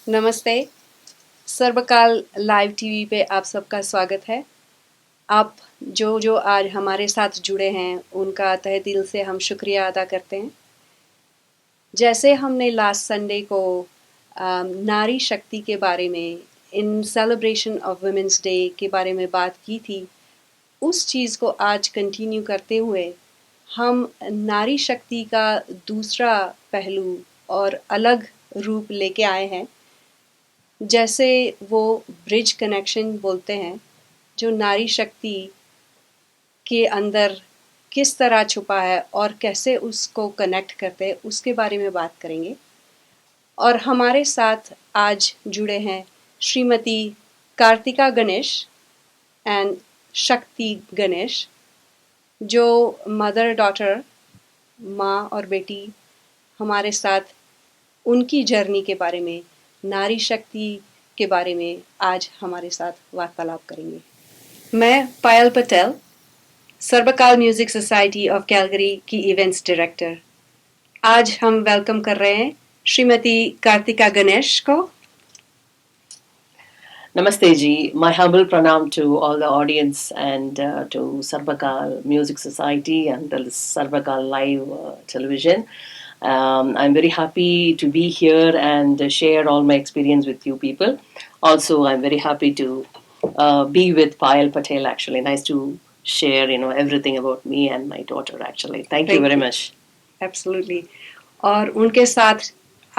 नमस्ते। सर्वकाल live TV पे आप सबका स्वागत है। आप जो जो आज हमारे साथ जुड़े हैं उनका तहे दिल से हम शुक्रिया अदा करते हैं। जैसे हमने लास्ट संडे को नारी शक्ति के बारे में इन सेलिब्रेशन ऑफ वुमेन्स डे के बारे में बात की थी, उस चीज़ को आज कंटिन्यू करते हुए हम नारी शक्ति का दूसरा पहलू और अलग रूप लेके आए हैं। जैसे वो ब्रिज कनेक्शन बोलते हैं, जो नारी शक्ति के अंदर किस तरह छुपा है और कैसे उसको कनेक्ट करते हैं, उसके बारे में बात करेंगे। और हमारे साथ आज जुड़े हैं श्रीमती कार्तिका गणेश एंड शक्ति गणेश, जो मदर डॉटर, माँ और बेटी, हमारे साथ उनकी जर्नी के बारे में, नारी शक्ति के बारे में आज हमारे साथ वार्तालाप करेंगे। मैं Payal Patel, Sarvakal music society of Calgary की इवेंट्स डायरेक्टर। आज हम वेलकम कर रहे हैं श्रीमती कार्तिका गणेश को। Namaste ji, my humble pranam to all the audience and to Sarvakal Music Society and the Sarvakal Live television. I'm very happy to be here and share all my experience with you people. Also, I'm very happy to be with PAYAL Patel actually. Nice to share, everything about me and my daughter actually. Thank you very much. Absolutely. और उनके साथ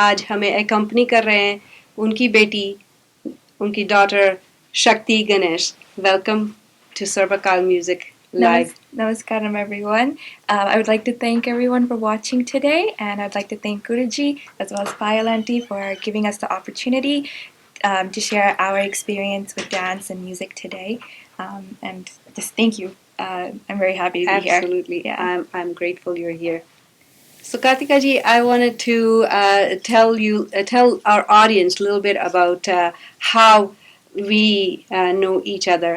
आज हमें accompany कर रहे हैं उनकी बेटी, उनकी daughter Shakti Ganesh. Welcome to Sarvakal Music Live. Namaskaram everyone. I would like to thank everyone for watching today, and I'd like to thank Guruji as well as Payal Aunty for giving us the opportunity to share our experience with dance and music today. And just thank you. I'm very happy to be here. Absolutely. Yeah. I'm grateful you're here. So Kartika ji, I wanted to tell our audience a little bit about how we know each other.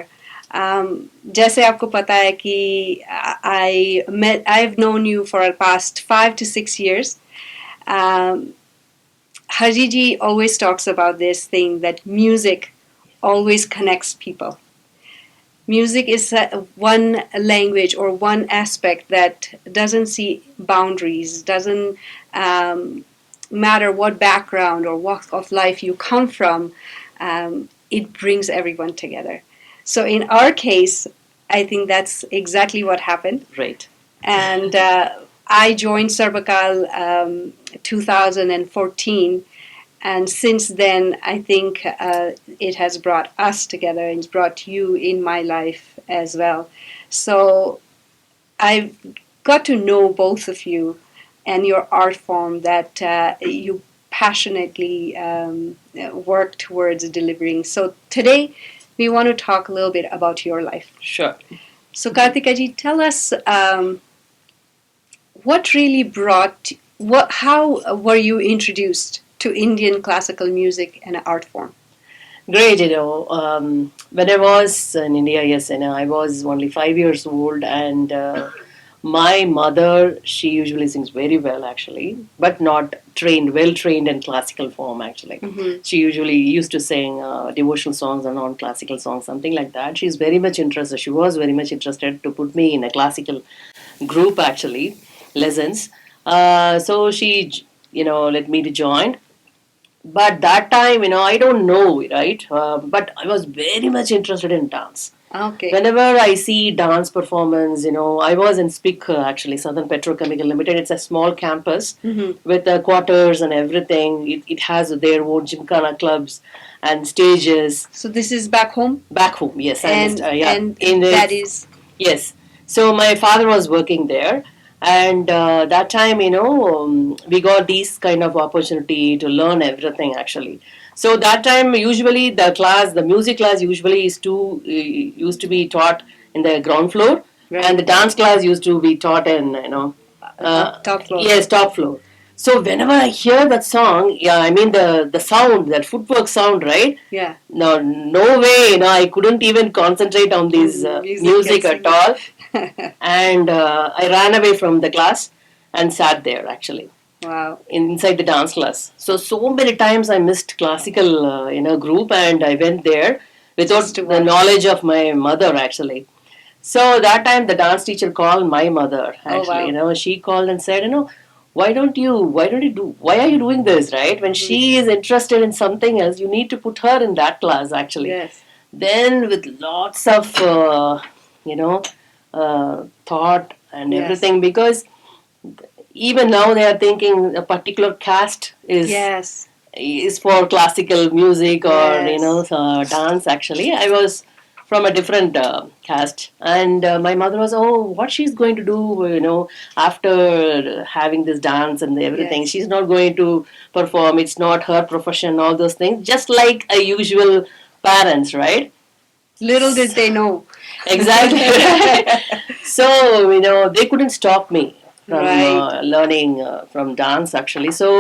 जैसे आपको पता है कि I've known you for the past 5 to 6 years. Harji ji always talks about this thing that music always connects people. Music is one language or one aspect that doesn't see boundaries, doesn't matter what background or walk of life you come from, it brings everyone together. So in our case, I think that's exactly what happened. Right. And I joined Sarvakal 2014. And since then, I think it has brought us together and it's brought you in my life as well. So I've got to know both of you and your art form that you passionately work towards delivering. So today, we want to talk a little bit about your life. Sure. So Kartika ji, tell us what really how were you introduced to Indian classical music and art form? Great, when I was in India, yes, I was only 5 years old, and my mother, she usually sings very well actually, but not well trained in classical form actually. Mm-hmm. She usually used to sing devotional songs and non-classical songs, something like that. She's very much interested. She was very much interested to put me in a classical group actually, lessons. So she, let me to join. But that time, I don't know, right? But I was very much interested in dance. Okay. Whenever I see dance performance, I was in SPIC actually, Southern Petrochemical Limited. It's a small campus with quarters and everything. It has their own gymkhana clubs and stages. So this is back home? Back home, yes. And that is? Yes. So my father was working there. And that time, we got this kind of opportunity to learn everything actually. So that time, usually the music class usually used to be taught in the ground floor, right. And the dance class used to be taught in top floor. Yes, top floor. So whenever I hear that song, the sound, that footwork sound, right? Yeah. No way, I couldn't even concentrate on this music at all. And I ran away from the class and sat there actually. Wow. inside the dance class. So many times I missed classical, group, and I went there without Just to the watch. knowledge of my mother actually. So that time the dance teacher called my mother Oh, actually. wow. She called and said, why are you doing this, right? When Mhm. she is interested in something else, you need to put her in that class actually. Yes. Then with lots of thought and Yes. everything, because even now they are thinking a particular caste Yes. is for classical music or Yes. dance. Actually, I was from a different caste, and my mother was, oh, what she's going to do, after having this dance and everything. Yes. She's not going to perform. It's not her profession. All those things, just like a usual parents, right? Little did they know. Exactly. So they couldn't stop me from Right. learning from dance actually. So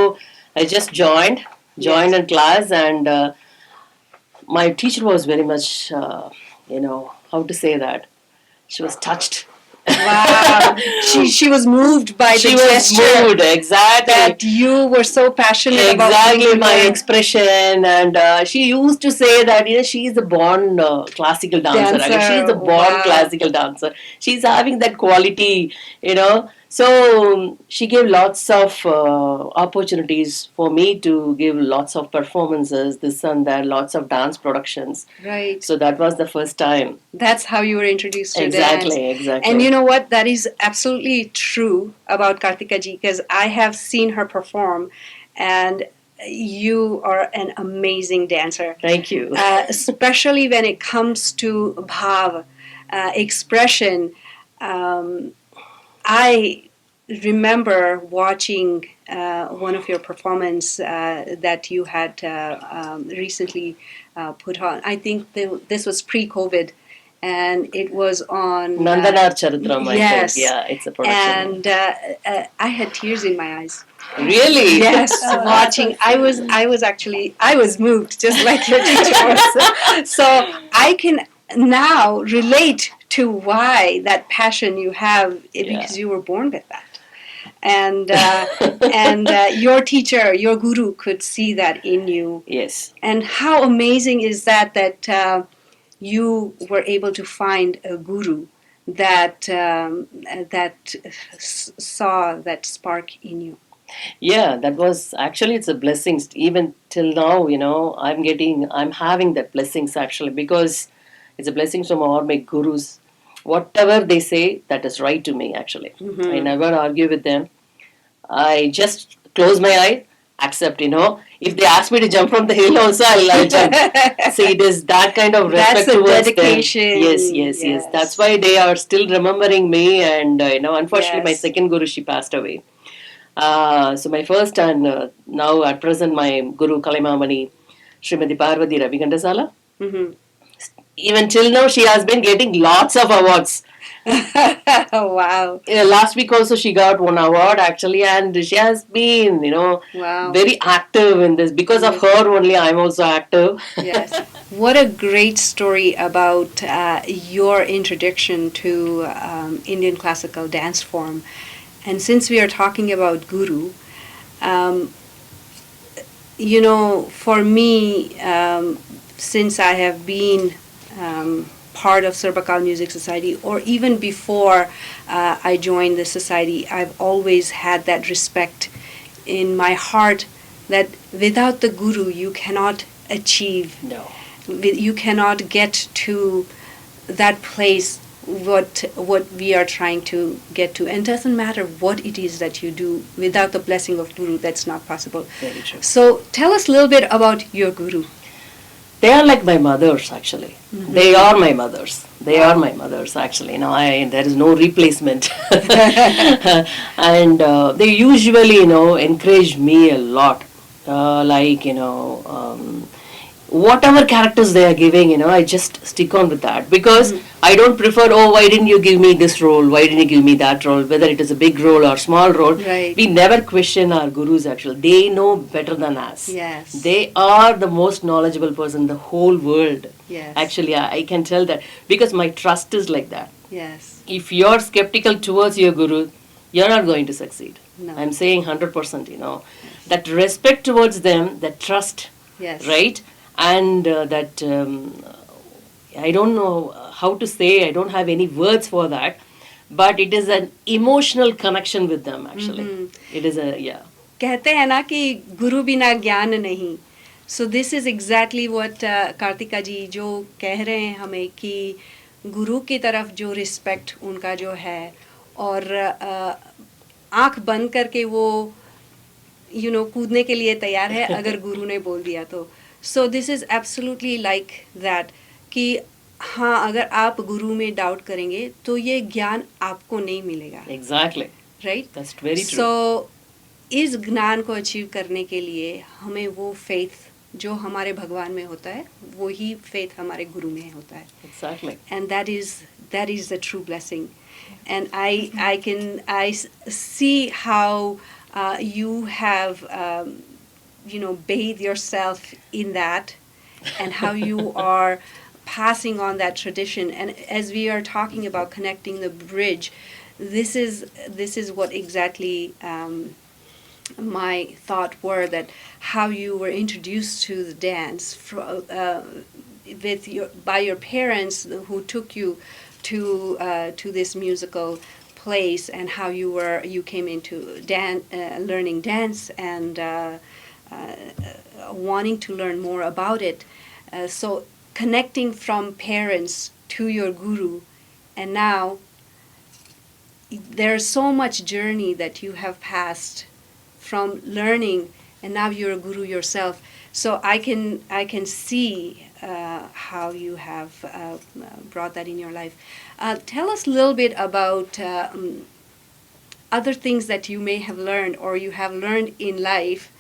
I just joined Yes. in class, and my teacher was very much how to say that, she was touched. Wow. She was moved by the She was gesture moved, exactly. that you were so passionate about Exactly, being my a expression, and she used to say that she is a born classical dancer. Actually, she is dancer. a born Wow. classical dancer. She's having that quality, So she gave lots of opportunities for me to give lots of performances, this and that, lots of dance productions. Right. So that was the first time. That's how you were introduced to dance. Exactly, exactly. And you know what? That is absolutely true about Karthika ji, because I have seen her perform, and you are an amazing dancer. Thank you. Especially when it comes to bhav, expression. Um, I remember watching one of your performance that you had recently put on. I think this was pre-COVID, and it was on Nandanar Charitram, I think. yes, Yeah, it's a production. and I had tears in my eyes. Really? Yes, Oh, watching. I was moved just like your teacher was. So I can now relate to why that passion you have because you were born with that. And your teacher, your guru, could see that in you. Yes. And how amazing is that you were able to find a guru that saw that spark in you. Yeah, that was actually, it's a blessing. Even till now, I'm having that blessings actually, because it's a blessing from all my gurus. Whatever they say, that is right to me actually. Mm-hmm. I never argue with them. I just close my eyes, accept, If they ask me to jump from the hill also, I'll jump. See, it is that kind of respect That's a towards dedication. them. Yes. That's why they are still remembering me. And, unfortunately, my Yes. second guru, she passed away. So my first and now at present, my guru, Kalimamani, Srimati Parvati Ravi Gandasala. Mm-hmm. Even till now, she has been getting lots of awards. Wow. Last week also she got one award actually, and she has been, Wow. very active in this. Because of her only, I'm also active. Yes. What a great story about your introduction to Indian classical dance form. And since we are talking about guru, um, for me, since I have been part of Sarbakal Music Society, or even before I joined the society, I've always had that respect in my heart that without the guru you cannot achieve. No. You cannot get to that place what we are trying to get to, and it doesn't matter what it is that you do without the blessing of guru, that's not possible. Very true. So tell us a little bit about your guru. They are like my mothers actually. Mm-hmm. They are my mothers. They are my mothers actually. There is no replacement. And they usually encourage me a lot. Whatever characters they are giving, I just stick on with that, because I don't prefer, oh, why didn't you give me this role? Why didn't you give me that role? Whether it is a big role or small role, Right. We never question our gurus actually. They know better than us. Yes. They are the most knowledgeable person in the whole world. Yes. Actually, I can tell that, because my trust is like that. Yes. If you're skeptical towards your guru, you're not going to succeed. No. I'm saying 100%, that respect towards them, that trust, Yes. right? And that I don't know how to say, I don't have any words for that, but it is an emotional connection with them actually. It is a, yeah. कहते हैं ना कि गुरु बिना ज्ञान नहीं. So this is exactly what Kartika जी जो कह रहे हैं हमें कि गुरु की तरफ जो रिस्पेक्ट उनका जो है और आंख बंद करके वो कूदने के लिए तैयार है अगर गुरु ने बोल दिया तो. So this is absolutely like that कि हाँ, अगर आप गुरु में डाउट करेंगे तो ये ज्ञान आपको नहीं मिलेगा. Exactly, right. That's very true. So इस ज्ञान को अचीव करने के लिए हमें वो फेथ जो हमारे भगवान में होता है वही फेथ हमारे गुरु में होता है. Exactly. And that is the true blessing. And I see how you have bathe yourself in that, and how you are passing on that tradition. And as we are talking about connecting the bridge, this is what exactly my thought were, that how you were introduced to the dance by your parents who took you to this musical place, and how you came into learning dance and wanting to learn more about it. So connecting from parents to your guru, and now there's so much journey that you have passed from learning, and now you're a guru yourself. So I can see how you have brought that in your life. Tell us a little bit about other things that you may have learned or you have learned in life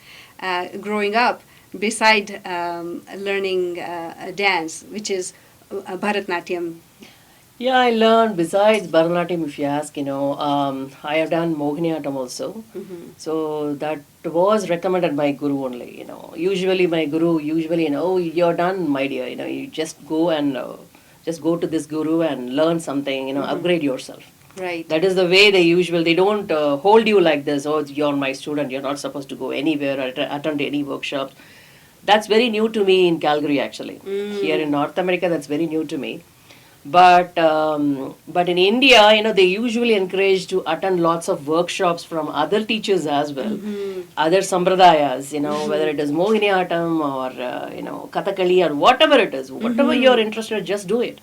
growing up, beside learning dance, which is Bharatnatyam. Yeah, I learned besides Bharatanatyam, if you ask, I have done Mohiniyattam also. Mm-hmm. So that was recommended by Guru only, Usually my Guru, you're done, my dear, you just go and just go to this Guru and learn something, Mm-hmm. upgrade yourself. Right. That is the way they don't hold you like this, oh, you're my student, you're not supposed to go anywhere or attend any workshops. That's very new to me in Calgary, actually. Here in North America, that's very new to me. But in India, they usually encourage to attend lots of workshops from other teachers as well, other sambradayas, whether it is Mohiniyattam or Kathakali or whatever it is, whatever you're interested, just do it.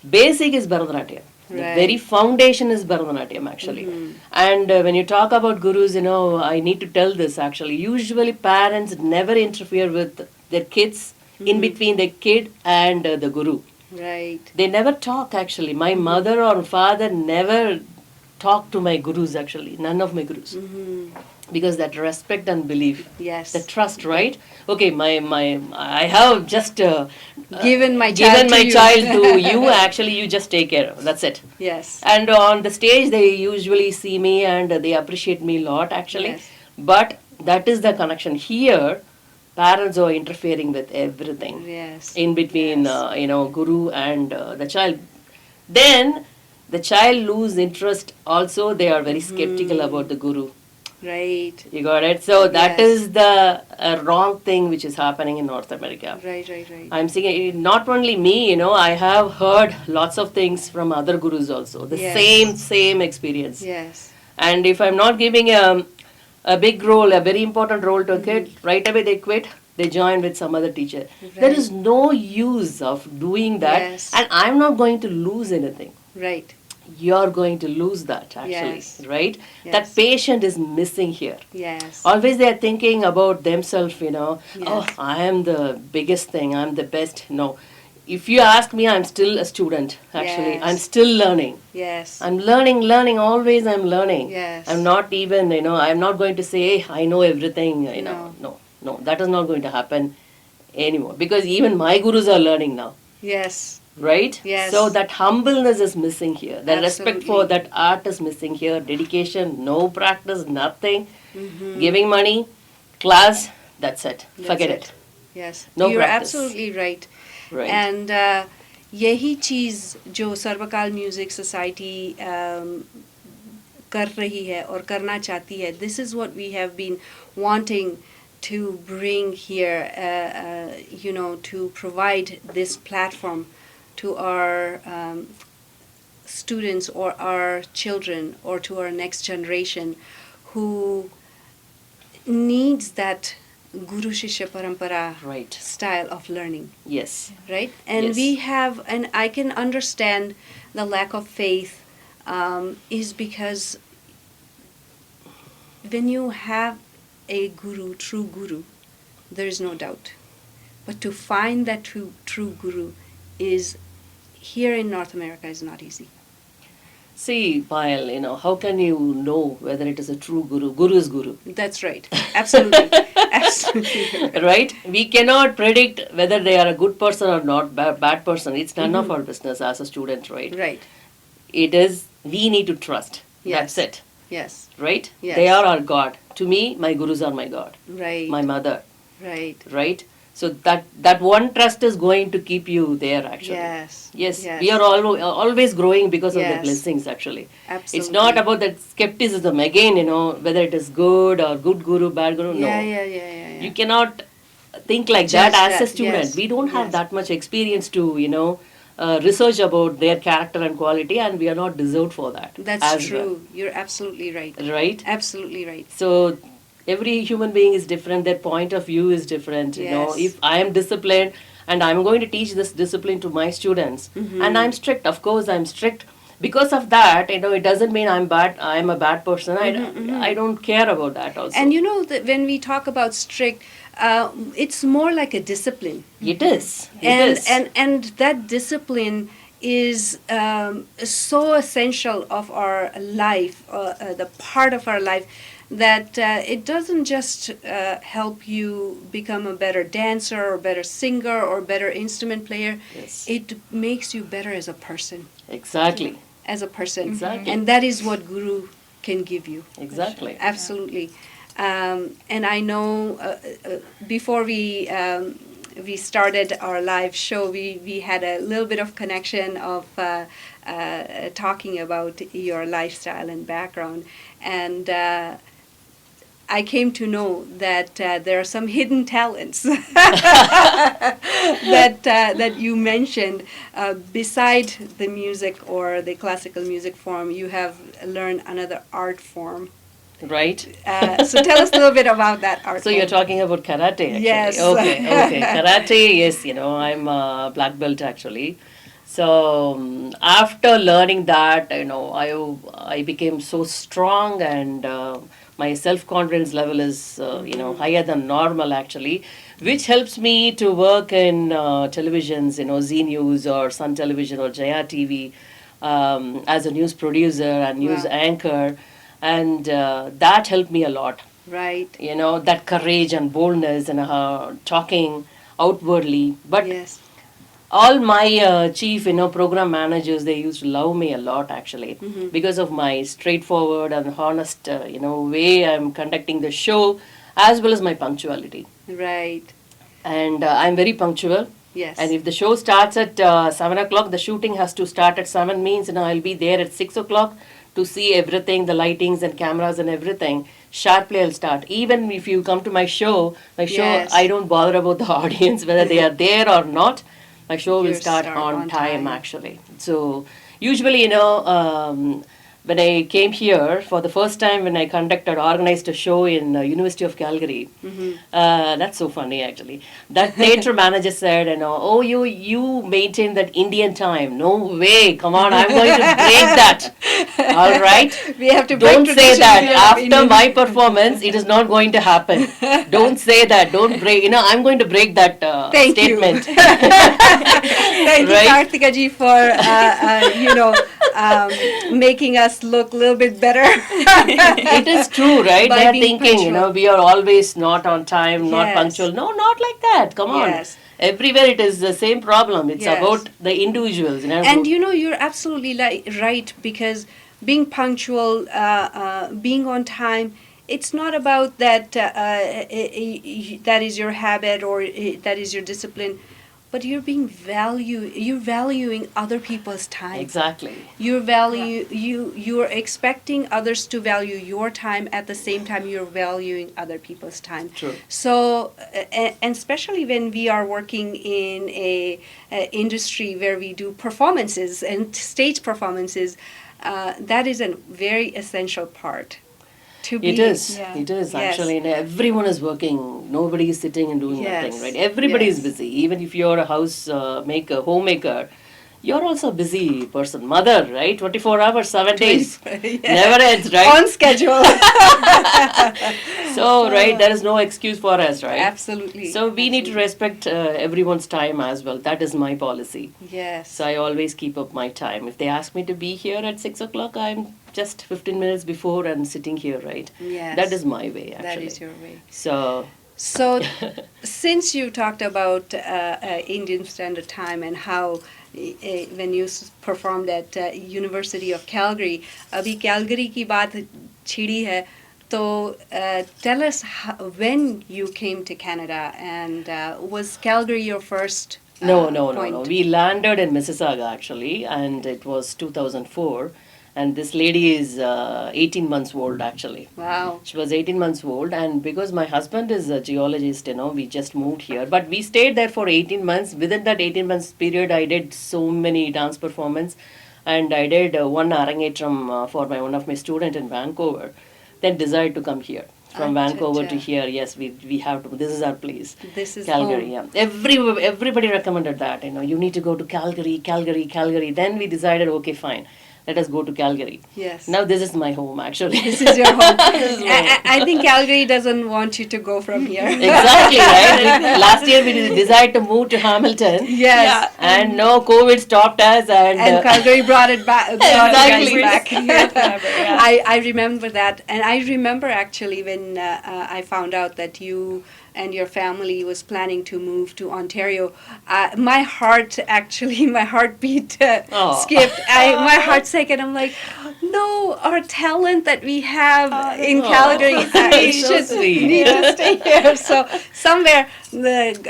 Basic is Bharatanatyam. The very foundation is Bharatanatyam, actually. And when you talk about gurus, I need to tell this actually. Usually parents never interfere with their kids, in between the kid and the guru. Right. They never talk actually. My mother or father never talked to my gurus actually. None of my gurus. Because that respect and belief. Yes. The trust, right? Okay, I have just given my child to you. Actually, you just take care of. That's it. Yes. And on the stage, they usually see me and they appreciate me a lot actually. Yes. But that is the connection. Here, parents are interfering with everything. Yes. In between, guru and the child. Then the child lose interest. Also, they are very skeptical about the guru. Right. You got it? So that is the wrong thing which is happening in North America. Right. I'm saying not only me, I have heard lots of things from other gurus also. The same experience. Yes. And if I'm not giving a big role, a very important role to a kid, right away they quit. They join with some other teacher. Right. There is no use of doing that. Yes. And I'm not going to lose anything. Right. You're going to lose that actually, right? Yes. That patient is missing here. Yes. Always they are thinking about themselves, oh, I am the biggest thing, I'm the best. No. If you ask me, I'm still a student, actually. I'm still learning. Yes. I'm learning, always I'm learning. Yes. I'm not even, I'm not going to say, hey, I know everything, No, that is not going to happen anymore. Because even my gurus are learning now. Yes. Right? Yes. So that humbleness is missing here. The respect Absolutely. for that art is missing here. Dedication, no practice, nothing. Giving money, class, that's it. Forget it. Yes. No You're practice. absolutely right. Right. And यही चीज़ जो सर्वकाल music society कर रही है और करना चाहती है. This is what we have been wanting to bring here, to provide this platform to our students or our children or to our next generation who needs that Guru Shishya Parampara Right. style of learning. Yes. Right? And Yes. we have, and I can understand the lack of faith is because when you have a guru, true guru, there is no doubt. But to find that true guru is, here in North America, is not easy. See, Payal, how can you know whether it is a true guru? Guru is guru. That's right. Absolutely. Absolutely. Right? We cannot predict whether they are a good person or not, bad person. It's none of our business as a student, right? Right. It is, we need to trust. Yes. That's it. Yes. Right? Yes. They are our God. To me, my gurus are my God. Right. My mother. Right. Right? So that one trust is going to keep you there, actually. Yes. Yes, Yes. we are always growing because of the Yes. blessings, actually. Absolutely. It's not about that skepticism, again, whether it is good or good guru, bad guru, no. Yeah. You cannot think like Judge that as a that, student. yes, We don't have yes. that much experience to, research about their character and quality, and we are not deserved for that. That's as true. You're absolutely right. well. Right? Absolutely right. So every human being is different, their point of view is different. Yes. If I am disciplined and I'm going to teach this discipline to my students, and I'm strict, of course I'm strict. Because of that, it doesn't mean I'm a bad person. I don't care about that also. And that when we talk about strict, it's more like a discipline. It is. It is. And that discipline is so essential of our life, the part of our life, that it doesn't just help you become a better dancer or better singer or better instrument player. Yes. It makes you better as a person. Exactly. As a person. Exactly. And that is what Guru can give you. Exactly. Absolutely. And I know before we started our live show, we had a little bit of connection of talking about your lifestyle and background. And I came to know that there are some hidden talents that you mentioned. Beside the music or the classical music form, you have learned another art form. Right. So tell us a little bit about that art So form. you're talking about karate, actually. Yes. Okay. Karate, yes, I'm a black belt, actually. So after learning that, I became so strong, and my self-confidence level is, higher than normal, actually, which helps me to work in televisions, Z News or Sun Television or Jaya TV, as a news producer and news Wow. anchor. And that helped me a lot. Right. That courage and boldness and talking outwardly. But Yes. all my chief, program managers, they used to love me a lot, actually, because of my straightforward and honest, way I'm conducting the show, as well as my punctuality. Right. And I'm very punctual. Yes. And if the show starts at 7 o'clock, the shooting has to start at 7, means, I'll be there at 6 o'clock to see everything, the lightings and cameras and everything. Sharply I'll start. Even if you come to my show, Yes. I don't bother about the audience, whether they are there or not. My show will You start start on on time, time. actually. So usually, when I came here for the first time, when I organized a show in University of Calgary, that's so funny, actually. That theatre manager said, oh, you maintain that Indian time. No way, come on, I'm going to break that. All right? We have to break Don't say tradition that. here of After Indian- my performance, it is not going to happen. Don't say that. Don't break. I'm going to break that Thank you. statement. Thank you, Right? Karthika ji, for making us look a little bit better. It is true, right? By They are being thinking, punctual. we are always not on time, not Yes. punctual. No, not like that. Come on. Yes. Everywhere it is the same problem. It's Yes. about the individuals. And you're absolutely right, because being punctual, being on time, it's not about that that is your habit or that is your discipline. but you're valuing other people's time. Exactly. You're expecting others to value your time, at the same time you're valuing other people's time. True. So, and especially when we are working in a industry where we do performances and stage performances, that is a very essential part. It is. Yeah. It is Yes. actually. And everyone is working. Nobody is sitting and doing Yes. nothing, right? Everybody is Yes. busy. Even if you're a homemaker, you're also a busy person. Mother, right? 24 hours, 7 days. Yes. Never ends, right? On schedule. So, right, there is no excuse for us, right? Absolutely. So we need to Absolutely. respect everyone's time as well. That is my policy. Yes. So I always keep up my time. If they ask me to be here at 6 o'clock, I'm just 15 minutes before and sitting here, right? Yes. That is my way, actually. That is your way. So, So, since you talked about Indian Standard Time and how when you performed at University of Calgary, अभी Calgary की बात छिड़ी है, तो tell us when you came to Canada, and was Calgary your first no. point? We landed in Mississauga, actually, and it was 2004. And this lady is 18 months old, actually. Wow. She was 18 months old, and because my husband is a geologist, we just moved here. But we stayed there for 18 months. Within that 18 months period, I did so many dance performance, and I did one arangetram for one of my student in Vancouver. Then decided to come here. From Acha, Vancouver to acha. here, yes, we have to. This is our place. This is Calgary. home. Yeah, everybody recommended that. You need to go to Calgary, Calgary, Calgary. Then we decided, okay, fine, let us go to Calgary. Yes. Now this is my home, actually. This is your home. This is my home. I think Calgary doesn't want you to go from here. Exactly, right? Last year we decided to move to Hamilton. Yes. And no, COVID stopped us, and Calgary brought it back. Exactly. Back. Yeah. I remember that, and I remember actually when I found out that you and your family was planning to move to Ontario. My heartbeat Aw. skipped. My heart sank, and I'm like, no, our talent that we have in Aw. Calgary, we So should sweet. need to stay here. So somewhere God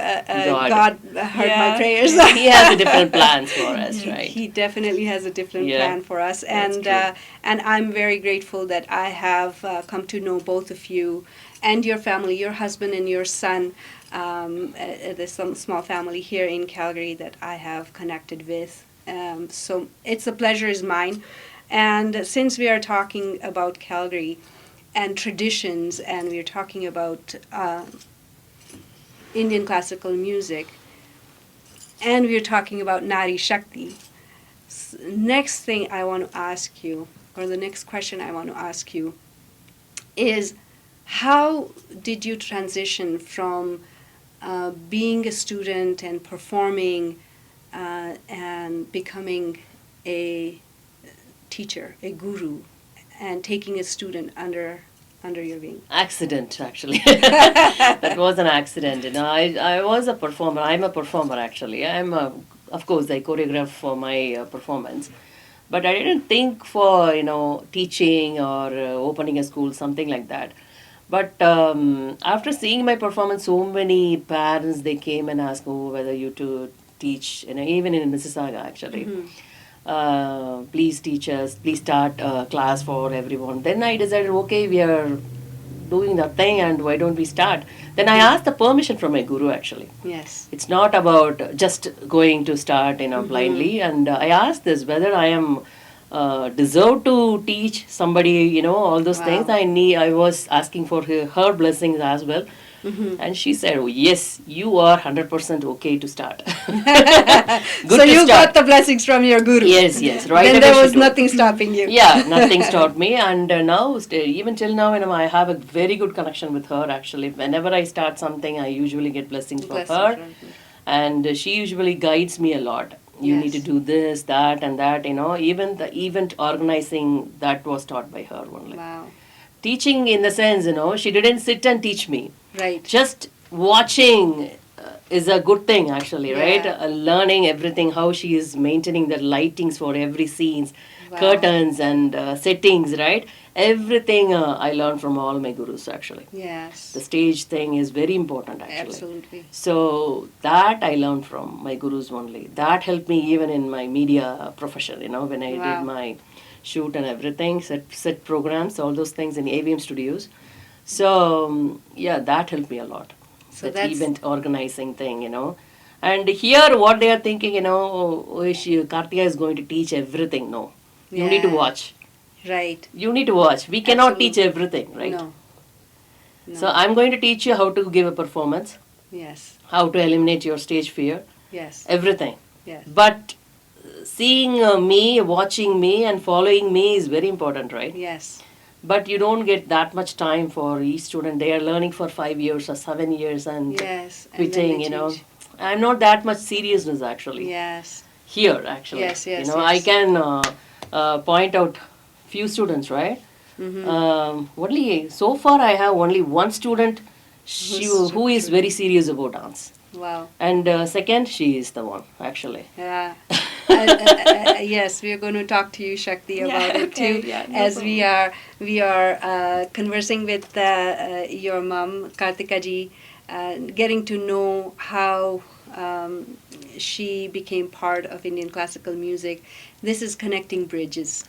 heard my Yeah. prayers. he has a different plans for us, right? He definitely has a different Yeah, plan for us, that's and true. and I'm very grateful that I have come to know both of you and your family, your husband and your son. There's some small family here in Calgary that I have connected with. So it's a pleasure is mine. And since we are talking about Calgary and traditions, and we're talking about Indian classical music, and we're talking about Nari Shakti, next thing I want to ask you, or the next question I want to ask you, is how did you transition from being a student and performing and becoming a teacher, a guru, and taking a student under your wing? Accident, actually. That was an accident. I was a performer. I'm a performer, actually. Of course, I choreograph for my performance. But I didn't think for, teaching or opening a school, something like that. But after seeing my performance, so many parents, they came and asked, whether you to teach, even in Mississauga, actually. Please teach us, please start a class for everyone. Then I decided, okay, we are doing that thing, and why don't we start? Then I asked the permission from my guru, actually. Yes. It's not about just going to start, blindly. And I asked this, whether I am deserve to teach somebody, all those Wow. things. I was asking for her blessings as well. And she said, yes, you are 100% okay to start. Good So to you start. got the blessings from your guru. Yes, right. Then away there she was told. nothing stopping you. Yeah, nothing stopped me, and now, even till now, I have a very good connection with her. Actually, whenever I start something, I usually get blessings from Blessings her, from you. and she usually guides me a lot. You need to Yes. do this, that, and that. Even the event organizing, that was taught by her only. Wow. Teaching, in the sense, she didn't sit and teach me. Right. Just watching is a good thing, actually, right? Yeah. Learning everything, how she is maintaining the lightings for every scenes. curtains and settings, right? Everything I learned from all my gurus actually. Yes. The stage thing is very important actually. Absolutely. So that I learned from my gurus only. That helped me even in my media profession, when I Wow. did my shoot and everything, set programs, all those things in AVM studios. So yeah, that helped me a lot. So That that's event organizing thing, And here, what they are thinking, Karthika is going to teach everything. No, you need to Yeah. watch. right. You need to watch. We cannot teach Absolutely. everything, right? No. No. So I'm going to teach you how to give a performance, Yes. how to eliminate your stage fear, Yes. everything. Yes. But seeing me, watching me, and following me is very important, right? Yes. But you don't get that much time for each student. They are learning for 5 years or 7 years and Yes. And then quitting, they change. I'm not that much seriousness actually. Yes. Here, actually. Yes, yes, I yes. can point out few students, right? Mm-hmm. Only so far I have only one student who is very serious about dance. Wow. And second, she is the one, actually. Yeah. Yes, we are going to talk to you, Shakti, Yeah, about it okay, too. yeah, no as problem. we are conversing with your mom, Karthika ji, getting to know how she became part of Indian classical music. This is connecting bridges.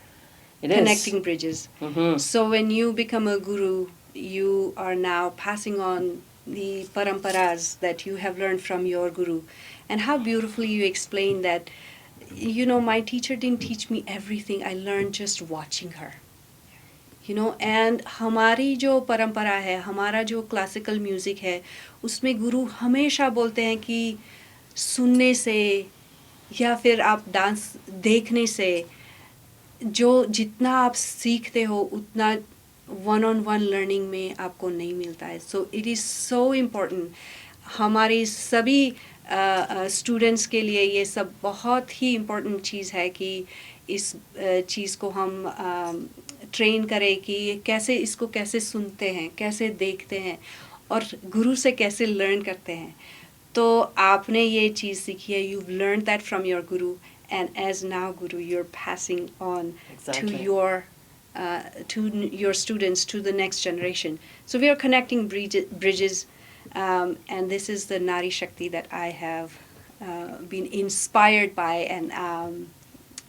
It is. Connecting bridges. Mm-hmm. So when you become a guru, you are now passing on the paramparas that you have learned from your guru. And how beautifully you explain that, my teacher didn't teach me everything. I learned just watching her. And हमारी जो परंपरा है, हमारा जो classical music है, उसमें गुरु हमेशा बोलते हैं कि सुनने से या फिर आप डांस देखने से जो जितना आप सीखते हो उतना वन ऑन वन लर्निंग में आपको नहीं मिलता है. So it is so important. हमारी सभी स्टूडेंट्स के लिए ये सब बहुत ही इम्पोर्टेंट चीज़ है कि इस चीज़ को हम ट्रेन करें कि इसको कैसे सुनते हैं, कैसे देखते हैं और गुरु से कैसे लर्न करते हैं. तो आपने ये चीज़ सीखी है. You've learned that from your guru, and as now guru you're passing on Exactly. to your students, to the next generation. So we are connecting bridges, and this is the Nari Shakti that I have been inspired by, and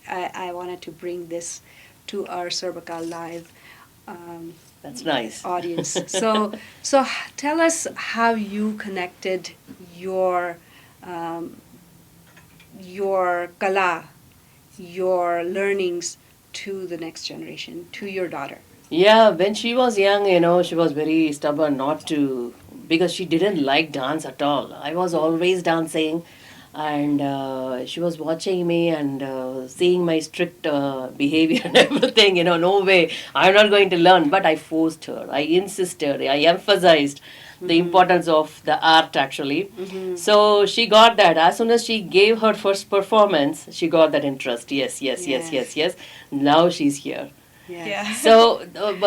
I wanted to bring this to our Serbakal Live That's nice. audience. So tell us how you connected your kala, your learnings to the next generation, to your daughter. Yeah, when she was young, she was very stubborn not to, because she didn't like dance at all. I was always dancing, and she was watching me and seeing my strict behavior and everything. No way, I'm not going to learn. But I forced her, I insisted, I emphasized the importance of the art actually. So she got that. As soon as she gave her first performance, she got that interest. Yes. Now she's here. Yeah. So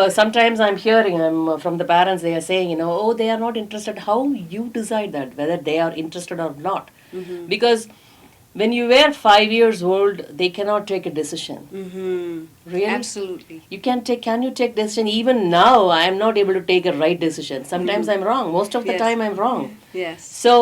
sometimes I'm from the parents, they are saying, oh, they are not interested. How you decide that, whether they are interested or not? Because when you were 5 years old, they cannot take a decision. Really? Absolutely. Can you take decision? Even now, I am not able to take a right decision. Sometimes I'm wrong. Most of the Yes. time I'm wrong. Yes. So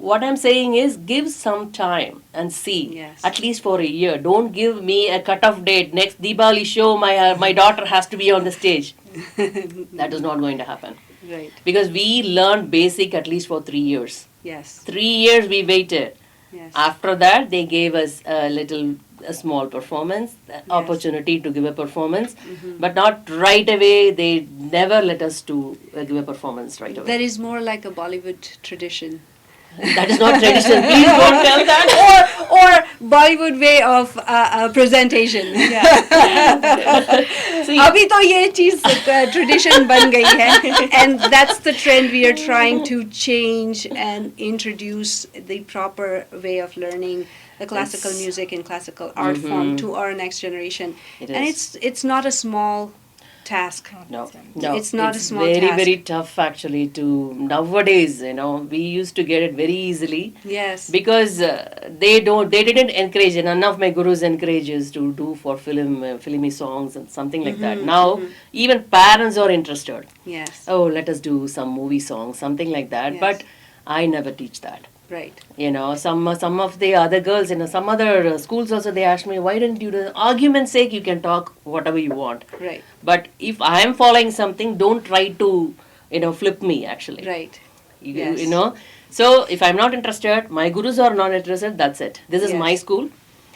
what I'm saying is, give some time and see. Yes. At least for a year. Don't give me a cut-off date. Next Diwali show, my daughter has to be on the stage. That is not going to happen. Right. Because we learned basic at least for 3 years. Yes. 3 years we waited. Yes. After that, they gave us a small performance, opportunity to give a performance, but not right away. They never let us to give a performance right away. That is more like a Bollywood tradition. That is not tradition. Please don't tell that. or Bollywood way of presentation. See, अभी तो ये चीज tradition बन गई है, and that's the trend we are trying to change and introduce the proper way of learning the classical music and classical art form to our next generation. It And is. it's not a small task. No, no, It's not a small very, task. very tough actually to nowadays. We used to get it very easily Yes. because they didn't encourage. None of my gurus encourages to do for filmy songs and something like that. Now even parents are interested. Yes. Oh, let us do some movie songs, something like that. Yes. But I never teach that. Right. Some of the other girls, some other schools also, they ask me, why didn't you do? Argument's sake, you can talk whatever you want. Right. But if I am following something, don't try to, flip me actually. Right. You, Yes. you know. So if I'm not interested, my gurus are not interested. That's it. This is my Yes. school.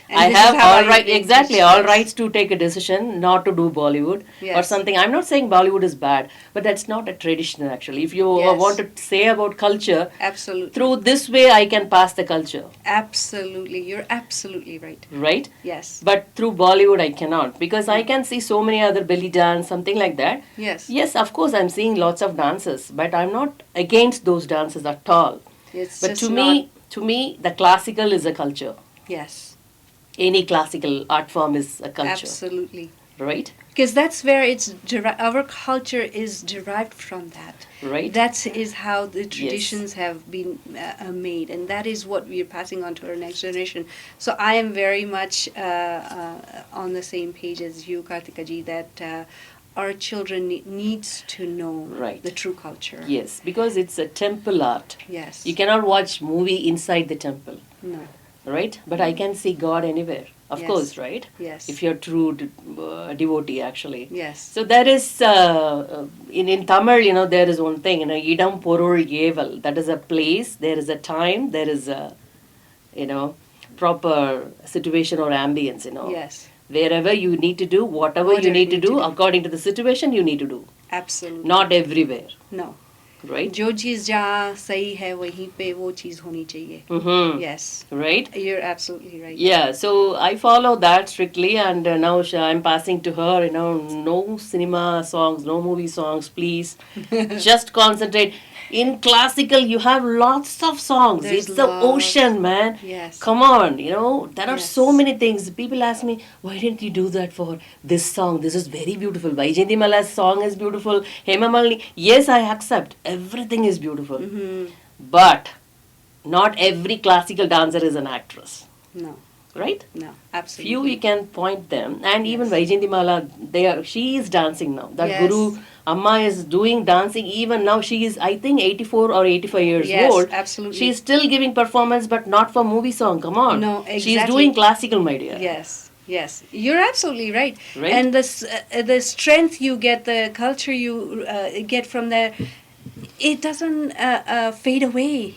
And I this is have how all I right, think exactly, it all is. rights to take a decision not to do Bollywood or Yes. something. I'm not saying Bollywood is bad, but that's not a tradition actually. If you Yes. want to say about culture, Absolutely. through this way I can pass the culture, Absolutely. You're absolutely right. right? Yes. But through Bollywood I cannot because I can see so many other belly dance, something like that. Yes. Yes, of course I'm seeing lots of dances, but I'm not against those dances at all. It's But just to not. me, the classical is a culture. Yes. Any classical art form is a culture, Absolutely. right? Because that's where our culture is derived from that. Right. That is how the traditions have been made, and that is what we are passing on to our next generation. So I am very much on the same page as you, Karthika ji, that our children needs to know Right. the true culture. Yes, because it's a temple art. Yes. You cannot watch movie inside the temple, No. right? But I can see God anywhere, of Yes. course, right? Yes. If you're true devotee, actually. Yes. So there is in Tamil, there is one thing, idam porul yeval. That is a place. There is a time. There is a, proper situation or ambience. Yes. Wherever you need to do, whatever you need to do, according to the situation, you need to do. Absolutely. Not everywhere, No. right? जो चीज़ जहाँ सही है वहीं पे वो चीज़ होनी चाहिए. Mm-hmm. Yes. Right? You're absolutely right. Yeah, so I follow that strictly, and now I'm passing to her, no cinema songs, no movie songs, please. Just concentrate. In classical, you have lots of songs. There's It's the lots. ocean, man. Yes. Come on, there are Yes. so many things. People ask me, why didn't you do that for this song? This is very beautiful. Vaijayanti Mala's song is beautiful. Hema Malini. Yes, I accept. Everything is beautiful. Mm-hmm. But not every classical dancer is an actress, No. right? No. Absolutely. Few we can point them, and even Yes. Vaijayanti Mala, she is dancing now. That Yes. Guru Amma is doing dancing even now. She is, I think, 84 or 85 years Yes, old. absolutely. She is still giving performance, but not for movie song. Come on. No, exactly. She is doing classical, my dear. Yes. Yes. You're absolutely right. Right? And the strength you get, the culture you get from there, it doesn't fade away.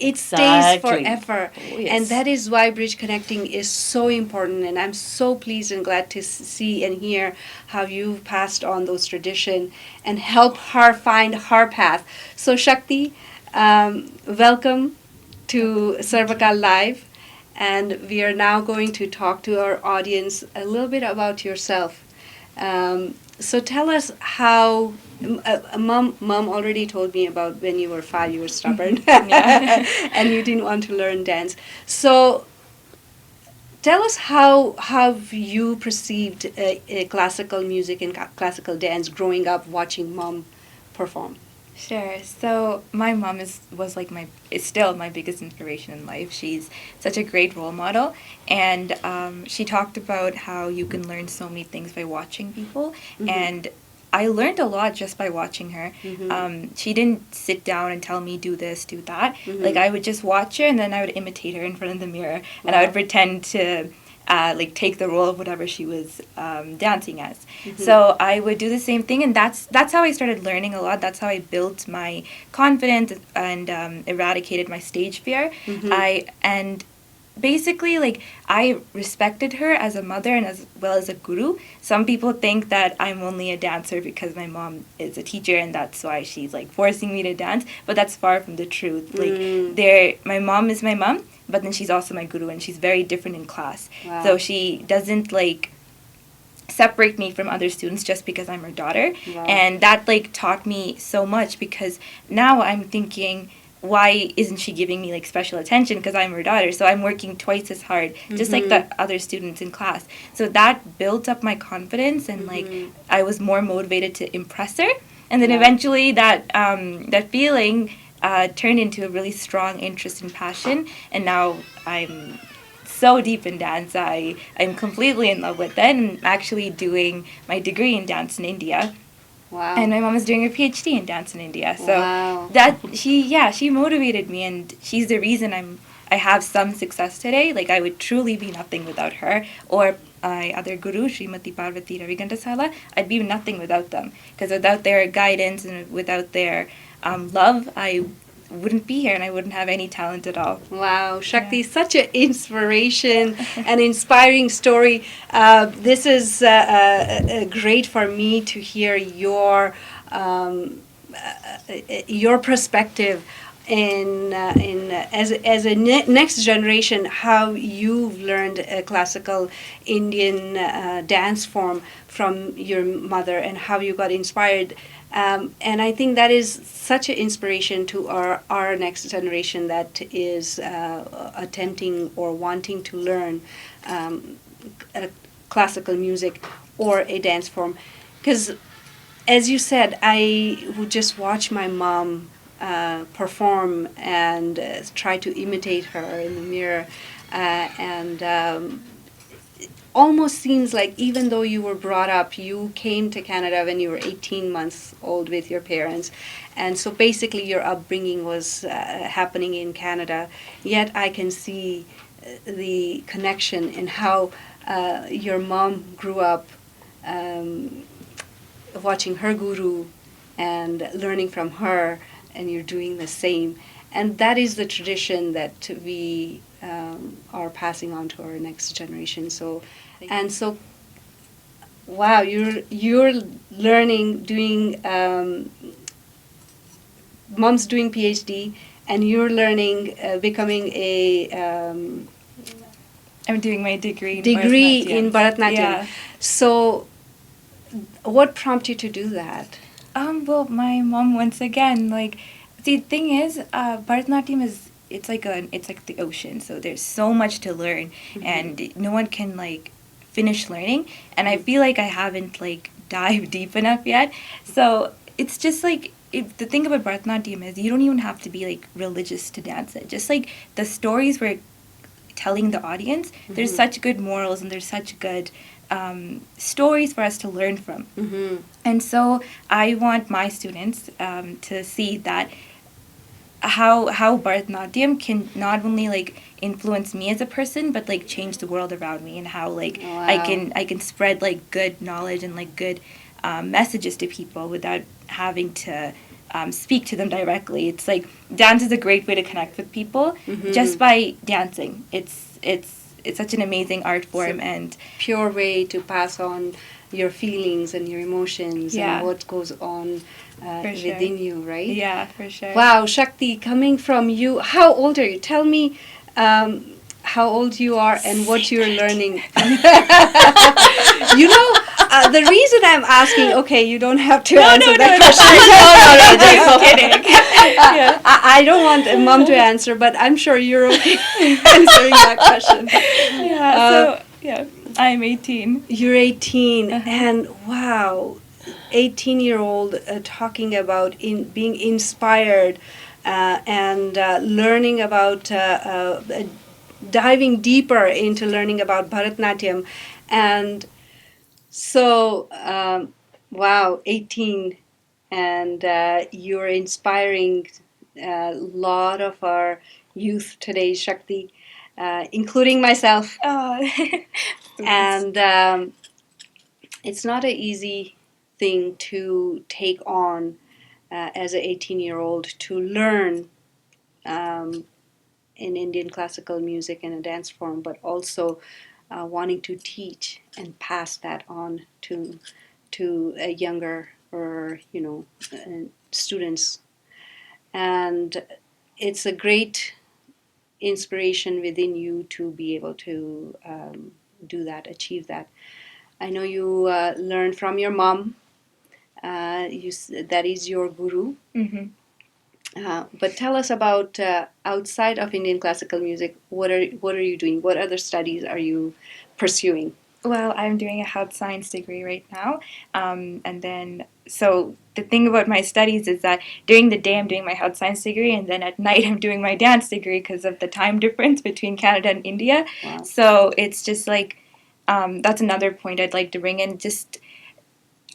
It stays Exactly. forever. Oh, yes. And that is why bridge connecting is so important. And I'm so pleased and glad to see and hear how you've passed on those traditions and help her find her path. So Shakti, welcome to Sarvakal Live. And we are now going to talk to our audience a little bit about yourself. So tell us how. Mom already told me about when you were 5, you were stubborn, and you didn't want to learn dance. So tell us how have you perceived classical music and classical dance growing up, watching Mom perform. Sure. So my mom is still my biggest inspiration in life. She's such a great role model, and she talked about how you can learn so many things by watching people, and I learned a lot just by watching her. She didn't sit down and tell me do this, do that. Like I would just watch her, and then I would imitate her in front of the mirror, and I would pretend to take the role of whatever she was dancing as. So I would do the same thing, and that's how I started learning a lot. That's how I built my confidence and eradicated my stage fear. Basically, I respected her as a mother and as well as a guru. Some people think that I'm only a dancer because my mom is a teacher and that's why she's forcing me to dance, but that's far from the truth. My mom is my mom, but then she's also my guru, and she's very different in class. Wow. So she doesn't separate me from other students just because I'm her daughter. Wow. And that taught me so much, because now I'm thinking, why isn't she giving me like special attention because I'm her daughter? So I'm working twice as hard, just like the other students in class. So that built up my confidence, and like I was more motivated to impress her. And then eventually that that feeling turned into a really strong interest and passion. And now I'm so deep in dance. I'm completely in love with it, and I'm actually doing my degree in dance in India. Wow. And my mom is doing her PhD in dance in India. So Wow. that she motivated me, and she's the reason I have some success today. Like I would truly be nothing without her, or my other guru, Srimati Parvati Ravigantasala. I'd be nothing without them, because without their guidance and without their love, I wouldn't be here and I wouldn't have any talent at all. Wow, Shakti, such an inspiration, an inspiring story. This is great for me to hear your perspective in as a next generation, how you've learned a classical Indian dance form from your mother and how you got inspired. And I think that is such an inspiration to our next generation that is attempting or wanting to learn classical music or a dance form. Because, as you said, I would just watch my mom perform and try to imitate her in the mirror. And almost seems like even though you were brought up, you came to Canada when you were 18 months old with your parents. And so basically your upbringing was happening in Canada. Yet I can see the connection in how your mom grew up watching her guru and learning from her, and you're doing the same. And that is the tradition that we are passing on to our next generation. So, and so, wow, you're learning, doing. Mom's doing PhD, and you're learning, becoming a. I'm doing my degree in Bharatanatyam. Yeah. So, what prompted you to do that? Well, my mom, once again, like, see, the thing is, Bharatanatyam is, it's like the ocean, so there's so much to learn, and no one can, like, finish learning, and I feel like I haven't, like, dived deep enough yet, so it's just, like, the thing about Bharatanatyam is you don't even have to be, like, religious to dance it, just, like, the stories we're telling the audience, there's such good morals, and there's such good stories for us to learn from. And so I want my students to see that how Bharatanatyam can not only like influence me as a person, but like change the world around me, and how like I can spread like good knowledge and like good messages to people without having to speak to them directly. It's like dance is a great way to connect with people just by dancing. It's such an amazing art form, and pure way to pass on your feelings and your emotions and what goes on within you, right? Yeah, for sure. Wow, Shakti, coming from you, how old are you? Tell me how old you are and what you're learning. You know, the reason I'm asking, okay, you don't have to answer that question. No, just kidding. Yeah. I don't want mom to answer, but I'm sure you're okay answering that question. Yeah, I'm 18. You're 18, and wow, 18-year-old talking about being inspired and learning about diving deeper into learning about Bharatanatyam. And so, wow, 18, and you're inspiring a lot of our youth today, Shakti, including myself. And it's not an easy thing to take on as an 18-year-old, to learn in Indian classical music and a dance form, but also wanting to teach and pass that on to a younger or students. And it's a great inspiration within you to be able to do that, achieve that. I know you learned from your mom. That is your guru. But tell us about outside of Indian classical music. What are you doing? What other studies are you pursuing? Well, I'm doing a health science degree right now. And then, so the thing about my studies is that during the day I'm doing my health science degree, and then at night I'm doing my dance degree because of the time difference between Canada and India. Wow. So it's just like, that's another point I'd like to bring in. Just,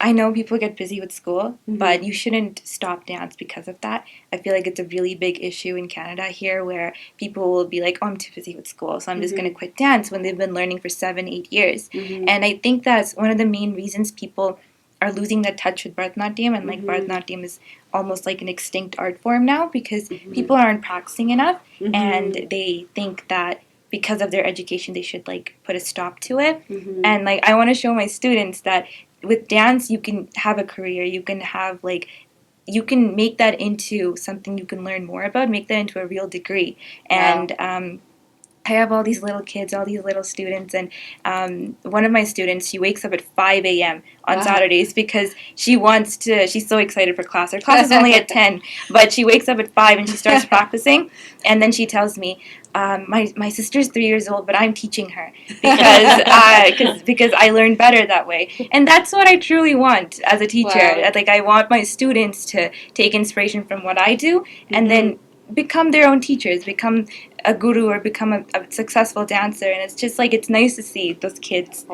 I know people get busy with school, but you shouldn't stop dance because of that. I feel like it's a really big issue in Canada here where people will be like, oh, I'm too busy with school, so I'm just going to quit dance when they've been learning for 7-8 years. And I think that's one of the main reasons people are losing that touch with Bharatanatyam, and like Bharatanatyam is almost like an extinct art form now because people aren't practicing enough, and they think that because of their education they should like put a stop to it. And like I want to show my students that with dance you can have a career, you can have like you can make that into something you can learn more about, make that into a real degree. And I have all these little kids, all these little students, and one of my students, she wakes up at 5 a.m. on Saturdays because she's so excited for class. Her class is only at 10, but she wakes up at 5 and she starts practicing, and then she tells me, my sister's 3 years old, but I'm teaching her because I learn better that way. And that's what I truly want as a teacher. Wow. Like, I want my students to take inspiration from what I do and then become their own teachers, become a guru or become a successful dancer. And it's just like, it's nice to see those kids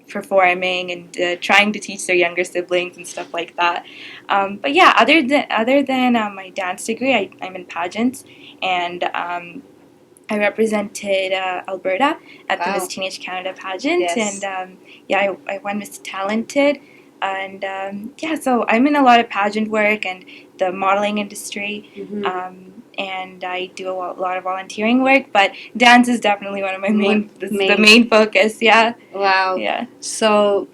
performing and trying to teach their younger siblings and stuff like that. But yeah, other than my dance degree, I'm in pageants, and I represented Alberta at the Miss Teenage Canada pageant, Yes. and I won Miss Talented, and so I'm in a lot of pageant work and the modeling industry, and I do a lot of volunteering work. But dance is definitely one of my the main focus. Yeah. Wow. Yeah. So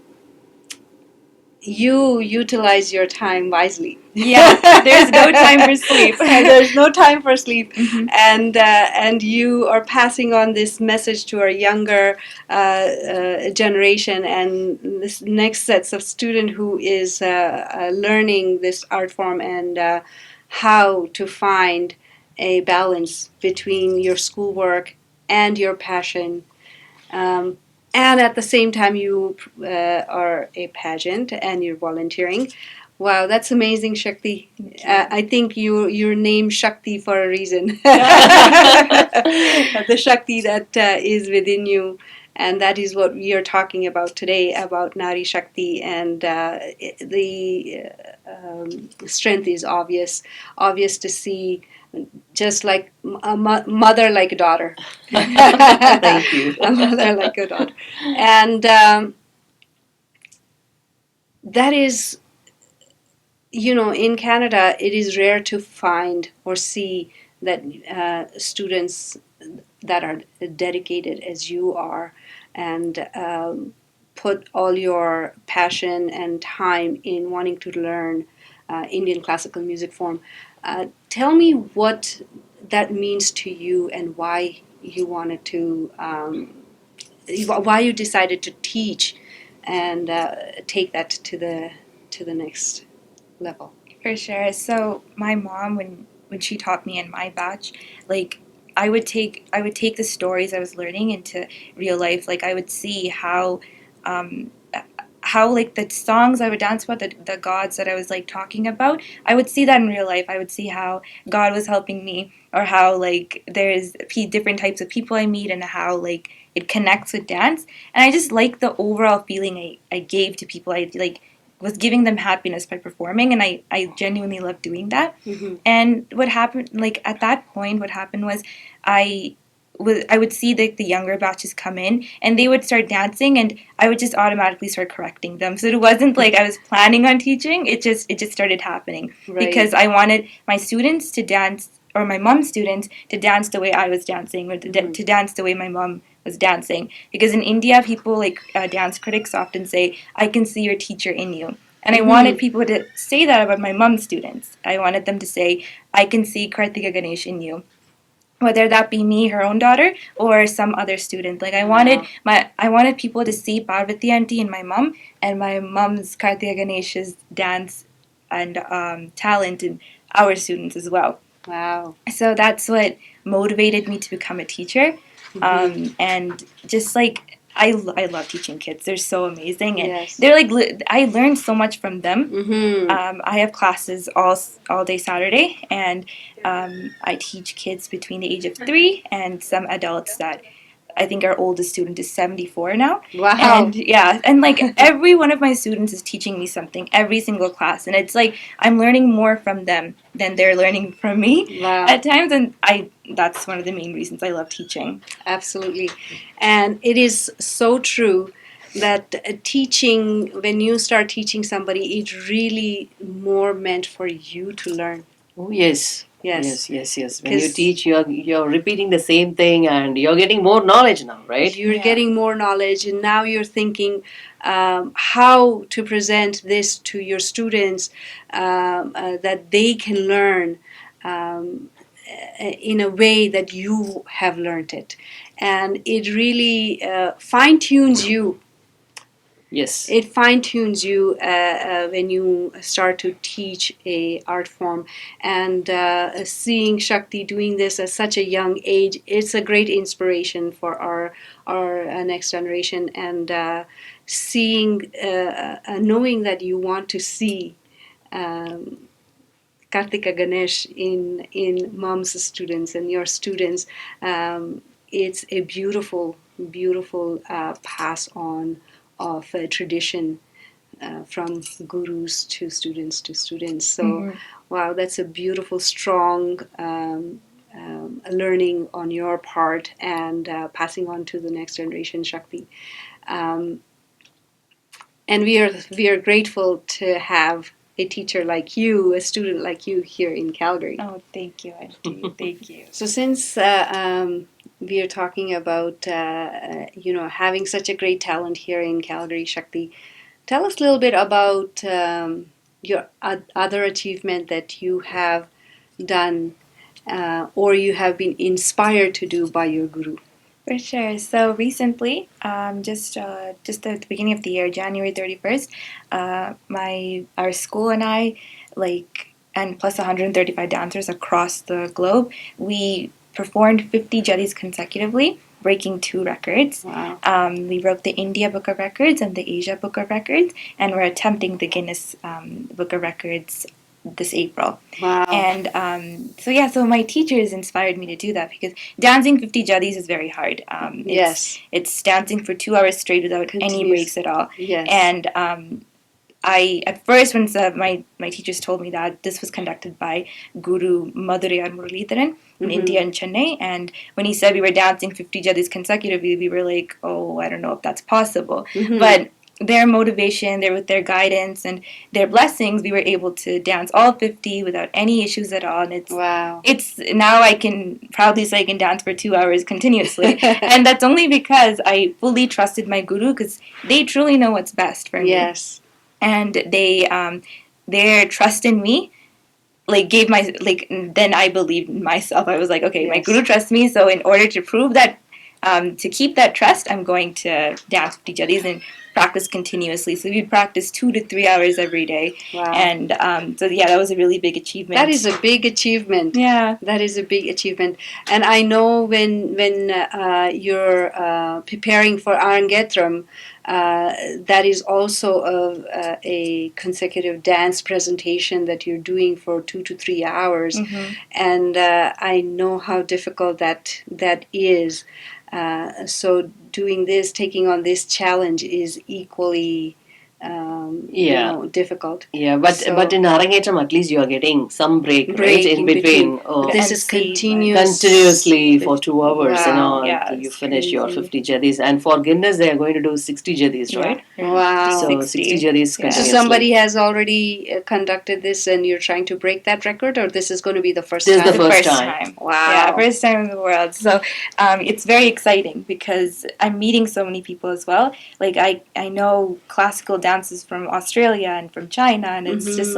you utilize your time wisely. Yeah, there's no time for sleep. There's no time for sleep, and you are passing on this message to our younger generation and this next sets of student who is learning this art form and how to find a balance between your schoolwork and your passion. And at the same time, you are a pageant and you're volunteering. Wow, that's amazing, Shakti. I think you're named Shakti for a reason. The Shakti that is within you. And that is what we are talking about today, about Nari Shakti. And the strength is obvious to see, just like a mother like a daughter. Thank you. A mother like a daughter. And that is, in Canada, it is rare to find or see that students that are dedicated as you are and put all your passion and time in wanting to learn Indian classical music form. Tell me what that means to you and why you wanted to, why you decided to teach and take that to the next level. For sure. So my mom, when she taught me in my batch, like I would take the stories I was learning into real life. Like I would see how like the songs I would dance about, the gods that I was like talking about, I would see that in real life. I would see how God was helping me, or how like there's different types of people I meet and how like it connects with dance. And I just like the overall feeling I gave to people. I like was giving them happiness by performing, and I genuinely loved doing that. And what happened, like at that point, what happened was I would see the younger batches come in and they would start dancing, and I would just automatically start correcting them. So it wasn't like I was planning on teaching, it just started happening. Right. Because I wanted my students to dance, or my mom's students to dance the way I was dancing, or to dance the way my mom was dancing. Because in India, people like dance critics often say, I can see your teacher in you. And I wanted people to say that about my mom's students. I wanted them to say, I can see Karthika Ganesh in you. Whether that be me, her own daughter, or some other student. Like I wanted people to see Parvati auntie in my mom, and my mom's Karthika Ganesh's dance and talent, and our students as well. Wow. So that's what motivated me to become a teacher. And just like I love teaching kids. They're so amazing, and Yes. they're like I learned so much from them. Mm-hmm. I have classes all day Saturday, and I teach kids between the age of 3 and some adults that I think our oldest student is 74 now. Wow. And yeah, and like every one of my students is teaching me something every single class, and it's like I'm learning more from them than they're learning from me Wow. at times, and that's one of the main reasons I love teaching. Absolutely. And it is so true that teaching, when you start teaching somebody, it's really more meant for you to learn. Oh, yes. Yes. Yes. When you 'Cause teach, you're repeating the same thing, and you're getting more knowledge now, right? you're Yeah. getting more knowledge, and now you're thinking how to present this to your students that they can learn in a way that you have learned it. And it really fine tunes you. Yes. It fine tunes you when you start to teach a art form, and seeing Shakti doing this at such a young age, it's a great inspiration for our next generation. And seeing, knowing that you want to see Karthika Ganesh in mom's students and your students, it's a beautiful, beautiful pass on of a tradition from gurus to students to students. So, wow, that's a beautiful, strong learning on your part, and passing on to the next generation, Shakti. Um, and we are grateful to have a teacher like you, a student like you here in Calgary. Oh, thank you, Auntie. Thank you. So since we are talking about having such a great talent here in Calgary, Shakti, tell us a little bit about your other achievement that you have done or you have been inspired to do by your guru. For sure. So recently, just at the beginning of the year, January 31st, our school and I, and plus 135 dancers across the globe, we performed 50 jadis consecutively, breaking 2 records. Wow. We broke the India Book of Records and the Asia Book of Records, and we're attempting the Guinness Book of Records this April. Wow. And so my teachers inspired me to do that, because dancing 50 jadis is very hard. Yes. It's dancing for 2 hours straight without any breaks at all. Yes. And I, at first, when my teachers told me that this was conducted by Guru Madhurayar Muralidharan in India and Chennai, and when he said we were dancing 50 jadis consecutively, we were like, oh, I don't know if that's possible. But their motivation, with their guidance and their blessings, we were able to dance all 50 without any issues at all. And it's now I can proudly say I can dance for 2 hours continuously, and that's only because I fully trusted my guru, because they truly know what's best for me. Yes. And they their trust in me gave then I believed in myself. I was like, okay, my guru trusts me, so in order to prove that, to keep that trust, I'm going to dance 50 jadis and practice continuously. So we'd practice 2 to 3 hours every day. Wow. And that was a really big achievement. That is a big achievement. Yeah. That is a big achievement. And I know when you're preparing for Arangetram, that is also a consecutive dance presentation that you're doing for 2 to 3 hours. And I know how difficult that is. So doing this, taking on this challenge is equally difficult. Yeah, but in Arangetram, at least you are getting some break right, in between. Oh, this is continuously for 2 hours. Wow. You finish your 50 jadis, and for Guinness they are going to do 60 jadis, right? Wow. So 60 jadis continuously. So somebody has already conducted this, and you're trying to break that record, or this is going to be the first time? This is the first time. Wow. Yeah, first time in the world. So it's very exciting, because I'm meeting so many people as well. I know classical dances from Australia and from China, and it's just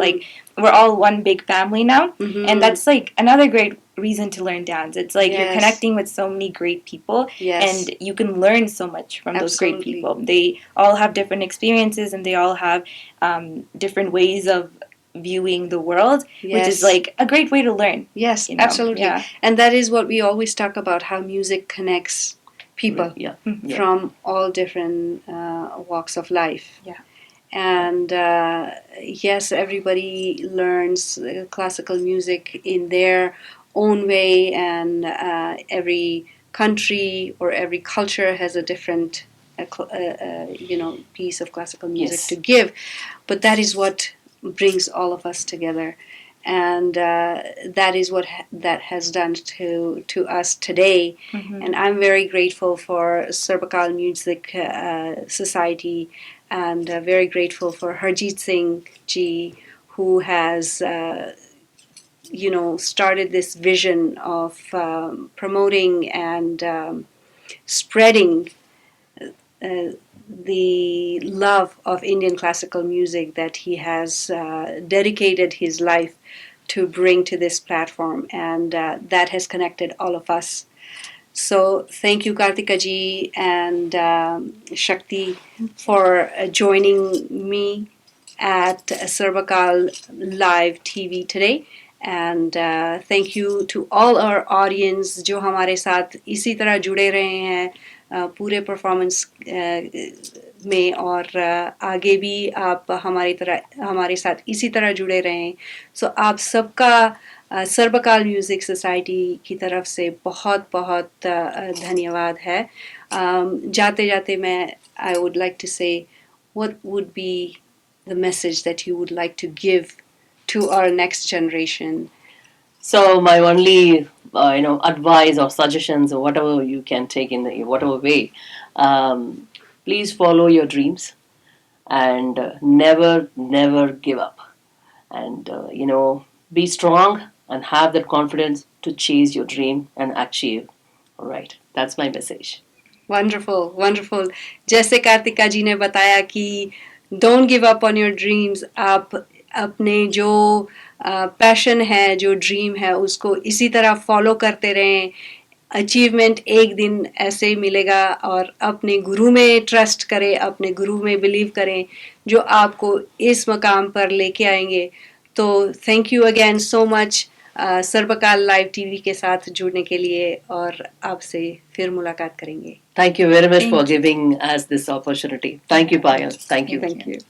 we're all one big family now. And that's another great reason to learn dance. It's you're connecting with so many great people, and you can learn so much from those great people. They all have different experiences, and they all have different ways of viewing the world, which is Yes. like a great way to learn. Yes, You know, absolutely. yeah. And that is what we always talk about, how music connects people Yeah. Mhm. from all different walks of life. Yeah. And yes, everybody learns classical music in their own way, and every country or every culture has a different piece of classical music Yes. to give. But that is what brings all of us together, and that is what that has done to us today. Mhm. And I'm very grateful for Serbakal Music Society, and very grateful for Harjeet Singh ji, who has started this vision of promoting and spreading the love of Indian classical music, that he has dedicated his life to bring to this platform, and that has connected all of us. So thank you, Karthika ji and Shakti, for joining me at Sarvakal Live TV today. And thank you to all our audience जो हमारे साथ इसी तरह जुड़े रहे हैं पूरे performance में, और आगे भी आप हमारे साथ इसी तरह जुड़े रहें. सो आप सबका सर्वकाल म्यूज़िक सोसाइटी की तरफ से बहुत बहुत धन्यवाद है. जाते जाते मैं आई वुड लाइक टू से, what would be the message that you would like to give to our next generation? So my only advice or suggestions or whatever you can take in whatever way, please follow your dreams and never give up, and be strong and have that confidence to chase your dream and achieve. All right, that's my message. Wonderful, wonderful. जैसे कार्तिका जी ने बताया कि don't give up on your dreams. आप अपने जो passion है, जो dream है, उसको इसी तरह फॉलो करते रहें. अचीवमेंट एक दिन ऐसे ही मिलेगा, और अपने गुरु में ट्रस्ट करें, अपने गुरु में बिलीव करें, जो आपको इस मकाम पर लेके आएंगे. तो thank you again so much Sarvakal live TV के साथ जुड़ने के लिए, और आपसे फिर मुलाकात करेंगे. Thank you very much Thank for you. giving us this opportunity. Thank you, Payal. Thank you. Thank you.